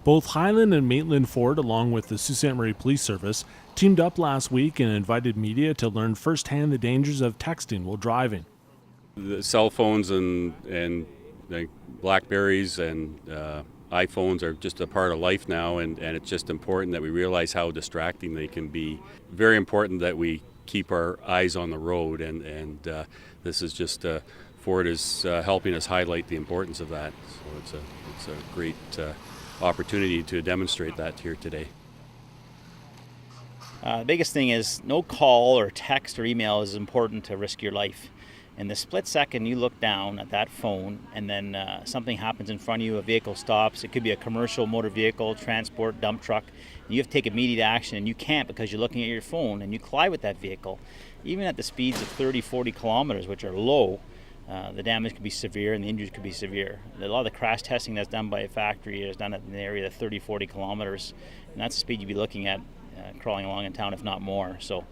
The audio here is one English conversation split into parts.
Both Highland and Maitland Ford, along with the Sault Ste. Marie Police Service, teamed up last week and invited media to learn firsthand the dangers of texting while driving. The cell phones and like Blackberries and iPhones are just a part of life now, and it's just important that we realize how distracting they can be. Very important that we keep our eyes on the road, and this is just Ford is helping us highlight the importance of that. So it's a great opportunity to demonstrate that here today. The biggest thing is no call or text or email is important to risk your life. In the split second you look down at that phone and then something happens in front of you, a vehicle stops, it could be a commercial motor vehicle, transport, dump truck, and you have to take immediate action and you can't because you're looking at your phone and you collide with that vehicle. Even at the speeds of 30, 40 kilometers, which are low, the damage could be severe and the injuries could be severe. A lot of the crash testing that's done by a factory is done in the area of 30, 40 kilometers, and that's the speed you'd be looking at crawling along in town, if not more. So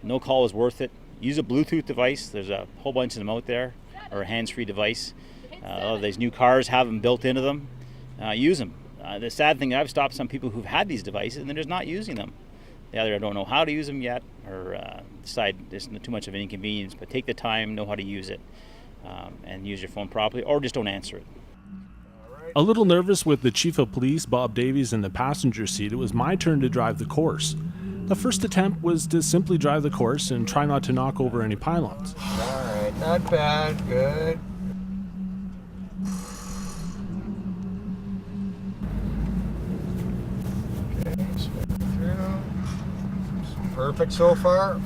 no call is worth it. Use a Bluetooth device. There's a whole bunch of them out there, or a hands-free device. A lot of these new cars have them built into them. Use them. The sad thing, I've stopped some people who've had these devices and they're just not using them. They either don't know how to use them yet or decide it's too much of an inconvenience, but take the time, know how to use it, and use your phone properly, or just don't answer it. A little nervous with the Chief of Police, Bob Davies, in the passenger seat, it was my turn to drive the course. The first attempt was to simply drive the course and try not to knock over any pylons. All right, not bad, good. Okay, spin through. Perfect so far,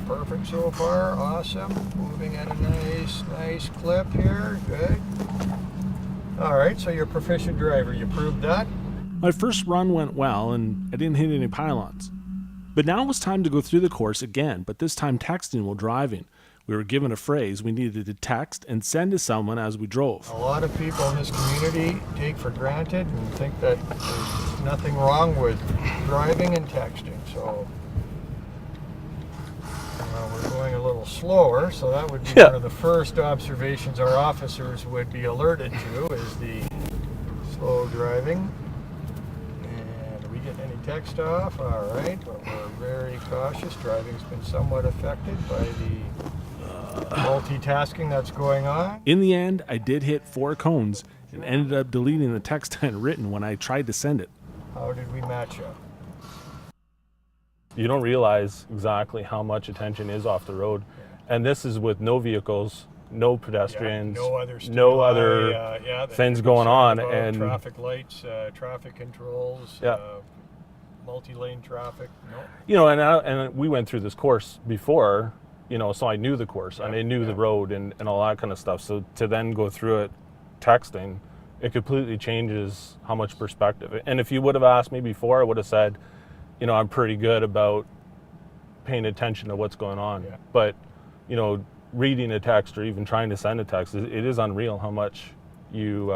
awesome. Moving at a nice clip here, good. All right, so you're a proficient driver, you proved that? My first run went well and I didn't hit any pylons. But now it was time to go through the course again, but this time texting while driving. We were given a phrase we needed to text and send to someone as we drove. A lot of people in this community take for granted and think that there's nothing wrong with driving and texting. So we're going a little slower, so that would be one of the first observations our officers would be alerted to, is the slow driving. Any text off, all right, but we're very cautious. Driving's been somewhat affected by the multitasking that's going on. In the end, I did hit 4 cones and ended up deleting the text I had written when I tried to send it. How did we match up? You don't realize exactly how much attention is off the road, and this is with no vehicles, no pedestrians, no other things going on, and traffic lights, traffic controls, multi-lane traffic. No. You know, and we went through this course before, you know, so I knew the course and I knew the road and all that kind of stuff. So to then go through it texting, it completely changes how much perspective. And if you would have asked me before, I would have said, you know, I'm pretty good about paying attention to what's going on. Yeah. But, you know, reading a text or even trying to send a text, it is unreal how much you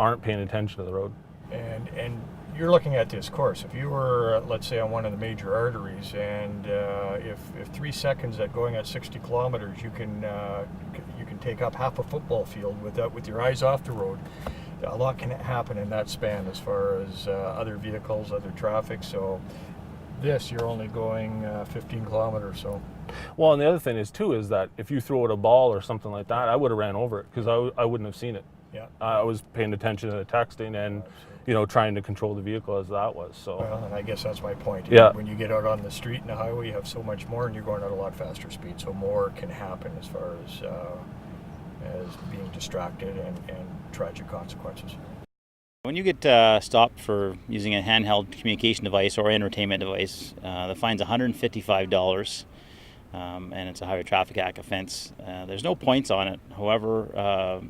aren't paying attention to the road. And you're looking at this course. If you were, let's say, on one of the major arteries, and if 3 seconds at going at 60 kilometers, you can take up half a football field with your eyes off the road. A lot can happen in that span as far as other vehicles, other traffic. So this, you're only going 15 kilometers. So. Well, and the other thing is too is that if you throw it a ball or something like that, I would have ran over it because I wouldn't have seen it. Yeah. I was paying attention to the texting and, you know, trying to control the vehicle as that was. So. Well, and I guess that's my point. Yeah. When you get out on the street and the highway, you have so much more, and you're going at a lot faster speed, so more can happen as far as being distracted and tragic consequences. When you get stopped for using a handheld communication device or entertainment device, the fine's $155. And it's a Highway Traffic Act offense. There's no points on it. However,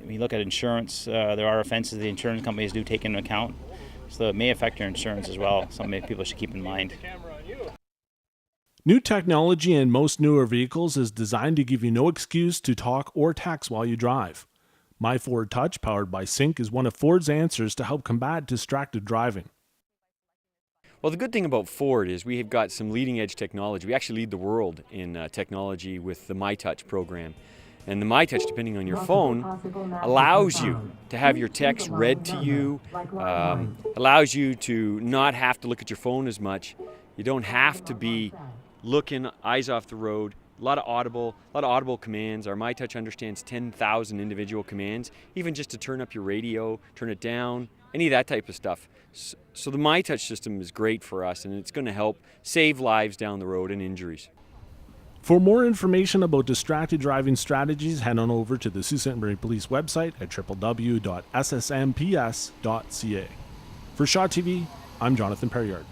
when you look at insurance, there are offenses the insurance companies do take into account, so it may affect your insurance as well. Something people should keep in mind. New technology in most newer vehicles is designed to give you no excuse to talk or text while you drive. My Ford Touch, powered by Sync, is one of Ford's answers to help combat distracted driving. Well, the good thing about Ford is we have got some leading edge technology. We actually lead the world in technology with the My Touch program. And the MyTouch, depending on your phone, allows you to have your text read to you, allows you to not have to look at your phone as much. You don't have to be looking eyes off the road. A lot of audible commands. Our MyTouch understands 10,000 individual commands, even just to turn up your radio, turn it down, any of that type of stuff. So the MyTouch system is great for us, and it's going to help save lives down the road and injuries. For more information about distracted driving strategies, head on over to the Sault Ste. Marie Police website at www.ssmps.ca. For Shaw TV, I'm Jonathan Perriard.